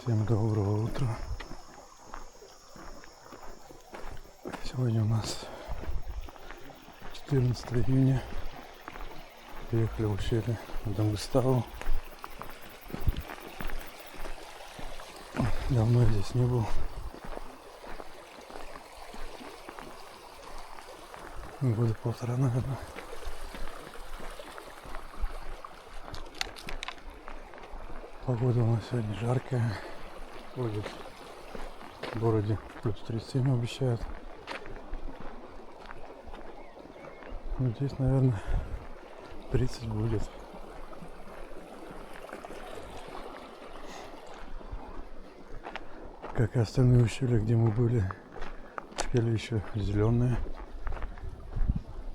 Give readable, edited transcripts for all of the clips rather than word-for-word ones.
Всем доброго утра. Сегодня у нас 14 июня. Приехали в ущелье ДОНГЫЗТАУ. Давно я здесь не был. Года полтора, наверное. Погода у нас сегодня жаркая. Будет в городе плюс 37 обещают. Ну, здесь, наверное, 30 будет. Как и остальные ущелья, где мы были, ущелья еще зеленые.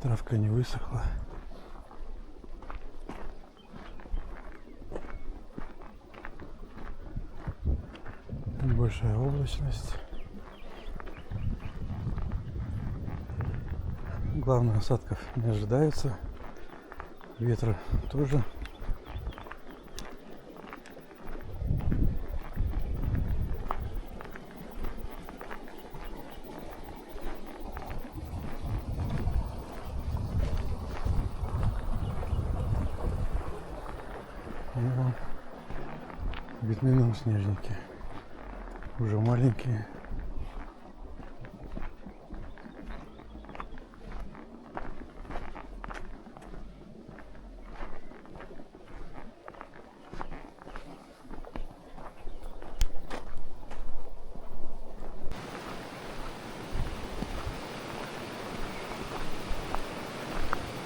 Травка не высохла. Большая облачность. Главное, осадков не ожидается. Ветра тоже. И видны нам снежники. Уже маленькие.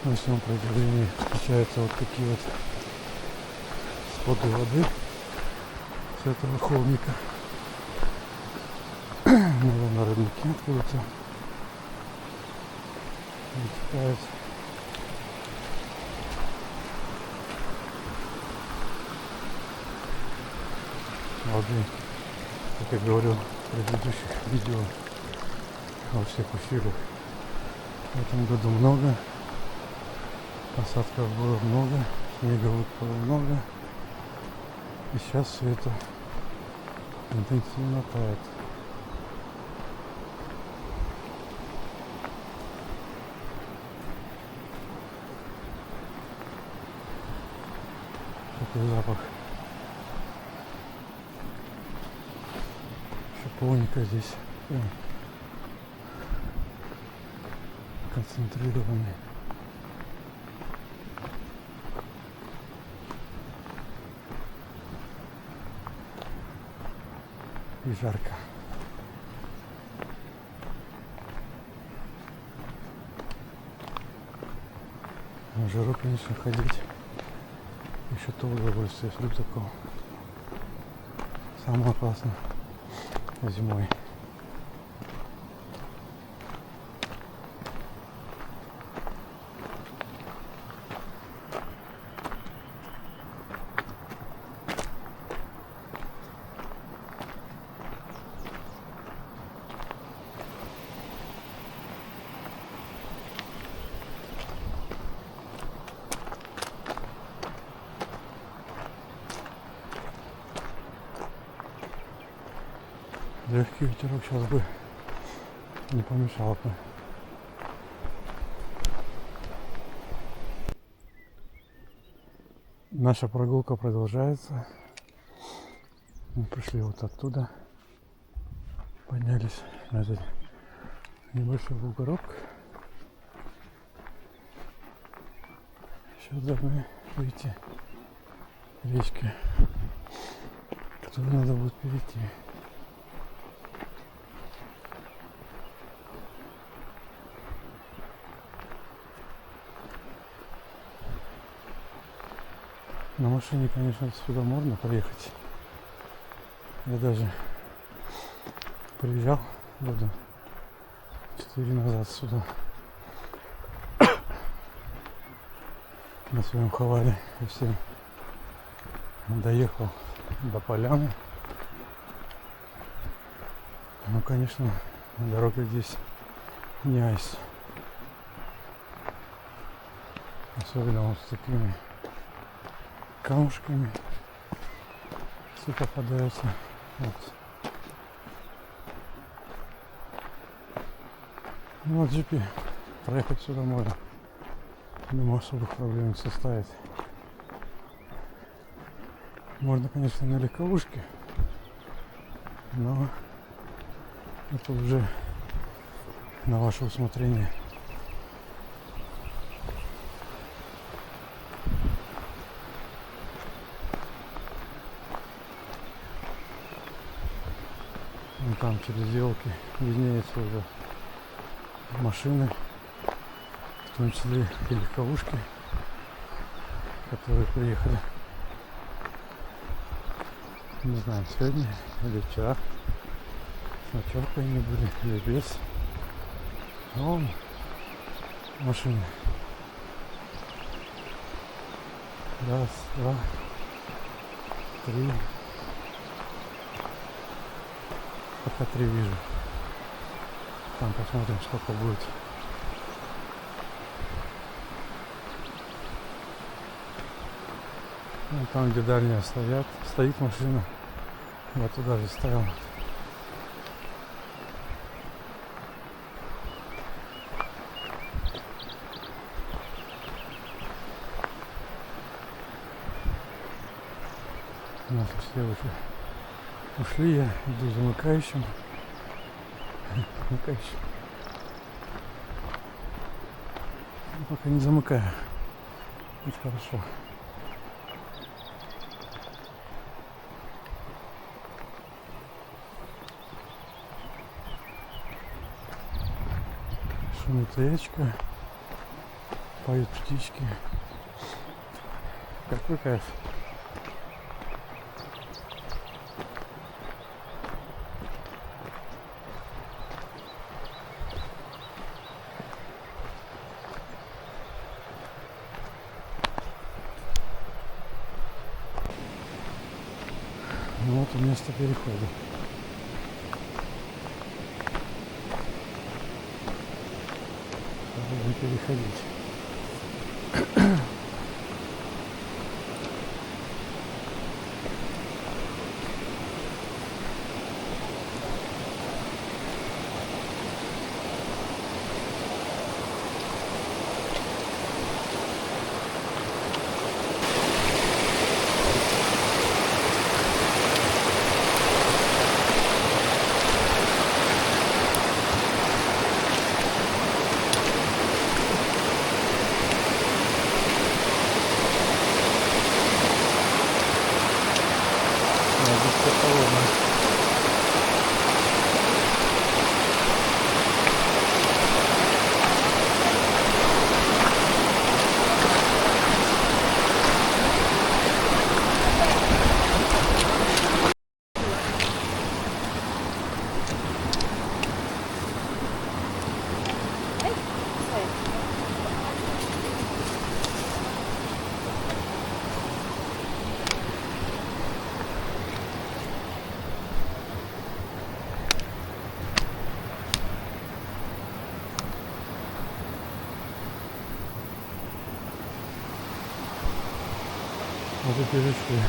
На всем протяжении встречаются вот такие вот сходы воды с этого холмика. Наверное, родники откуда-то вытекают. Воды, как я говорил в предыдущих видео, во всех ущельях в этом году много. Осадков было много, снега выпало много. И сейчас все это интенсивно тает. Такой запах шиповника здесь прям концентрированный. И жарко. На жару, конечно, ходить еще то удовольствие с рюкзаком. Самое опасное зимой. Легкий ветерок сейчас бы не помешал бы. Наша прогулка продолжается. Мы пришли вот оттуда. Поднялись на этот небольшой бугорок. Сейчас должны выйти речки, которую надо будет перейти. На машине, конечно, сюда можно проехать. Я даже приезжал года 4 назад сюда на своем хавале и всем доехал до поляны. Ну, конечно, дорога здесь не айс. Особенно вот с такими камушками все попадаются. Вот. Ну, вот джипе проехать сюда можно. Думаю, особых проблем не составит. Можно, конечно, на легковушке, но это уже на ваше усмотрение. Вон там через елки виднеются уже машины, в том числе и легковушки, которые приехали. Не знаю, сегодня или вчера. С ночевкой они были или без. Вон машины. Раз, два, три. Пока три вижу. Там посмотрим, сколько будет. Ну, там, где дальняя стоит машина. Вот туда же стоял. У нас все уже ушли, я иду замыкающим. Замыкающим. Но пока не замыкаю. Это хорошо. Шумит речка, поют птички. Какой кайф. Ну вот и место перехода. Будем переходить. Вот и перешли.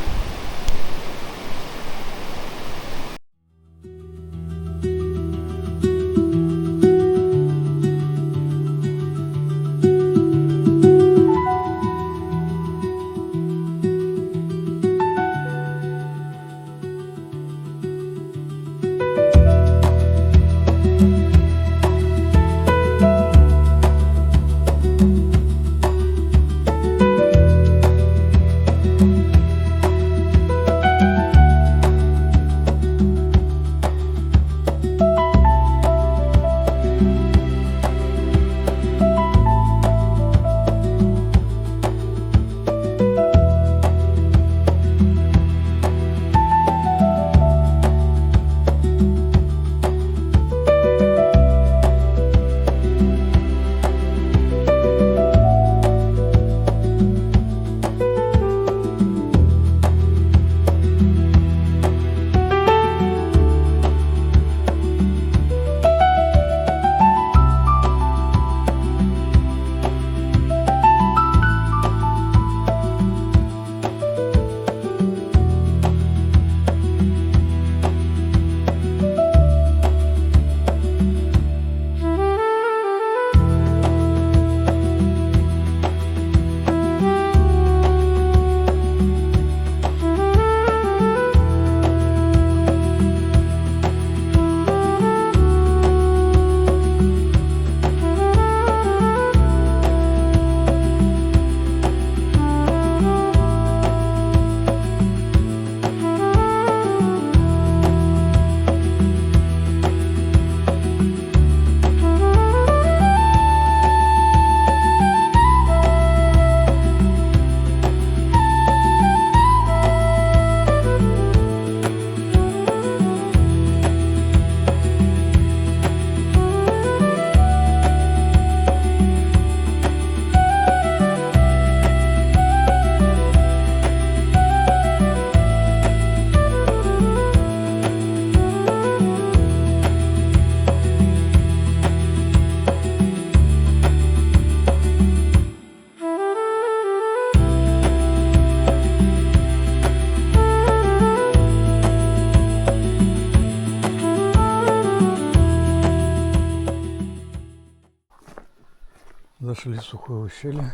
Зашли в Сухое ущелье.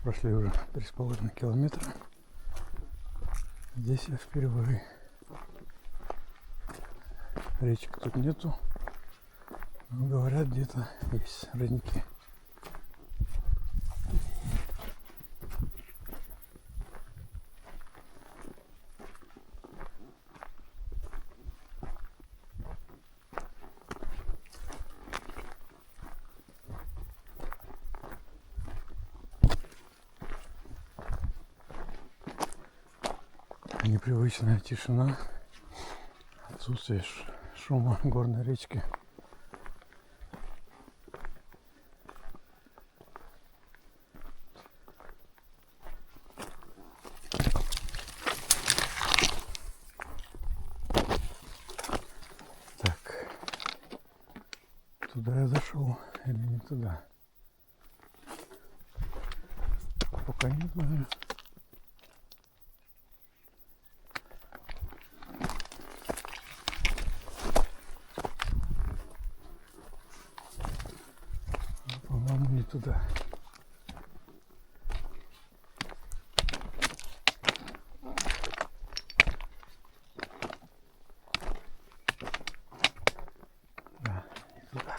Прошли уже 3,5 километра. Здесь я впервые. Речек тут нету. Но говорят, где-то есть родники. Непривычная тишина, отсутствие шума горной речки. Так, туда я зашел или не туда? Пока не знаю. По-моему, не туда. Да, не туда.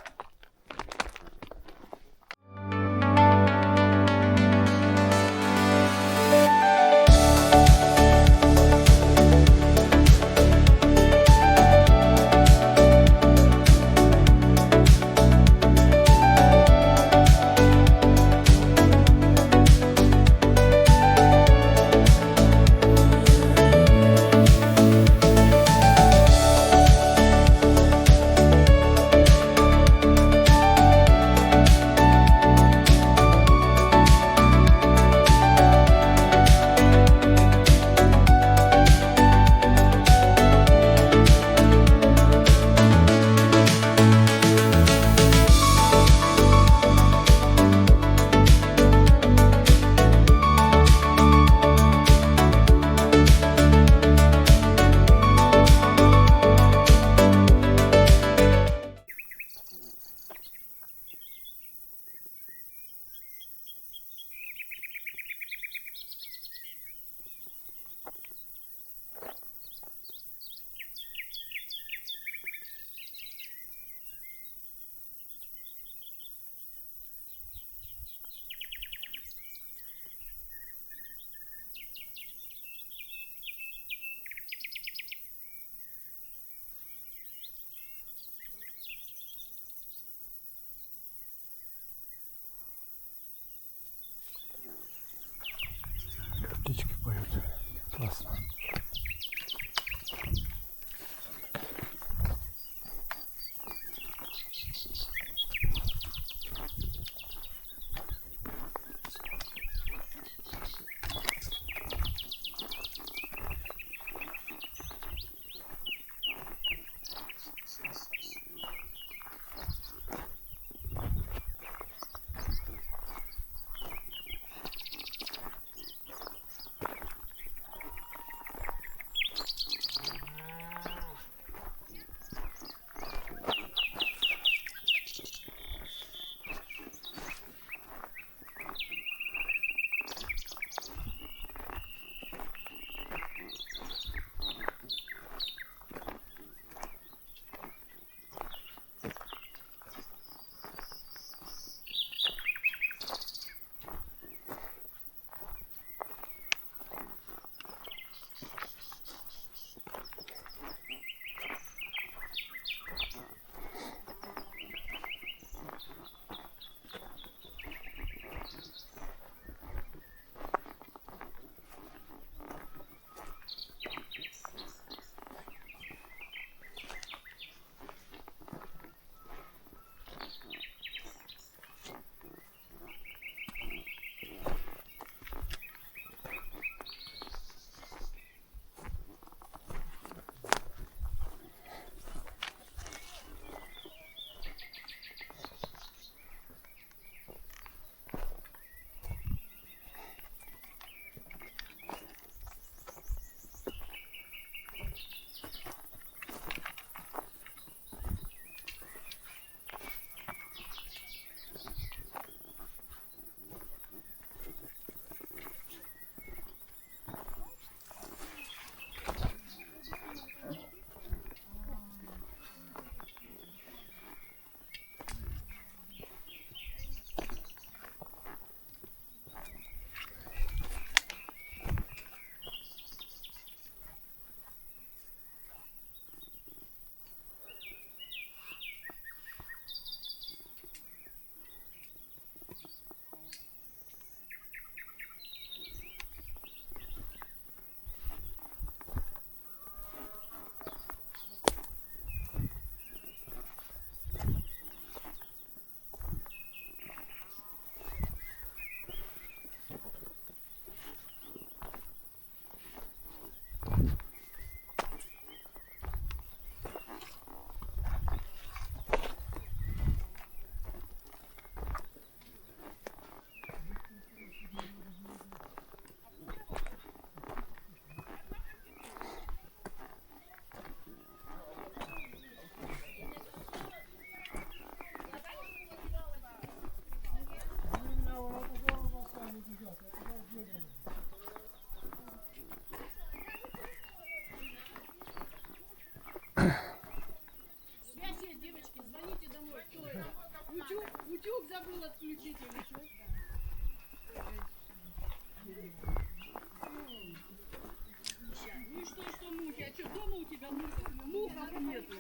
у тебя мусора нету.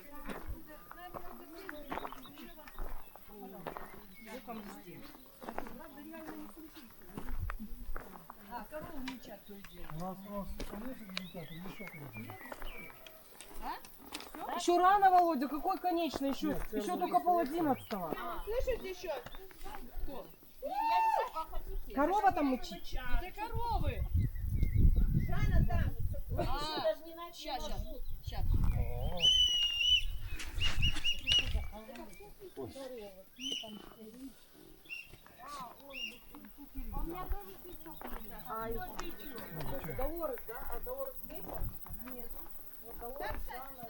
Мухом везде. А, корову мучат то и дело. У нас конечно результаты, еще круче. Еще рано, Володя, какой конечный? Еще только 10:30. Слышите еще? Кто? Корова там мычит. Это коровы. Жанна там. Сейчас. Долорес, да? А Долорес здесь? Нет. Вот Долорес, Жанна.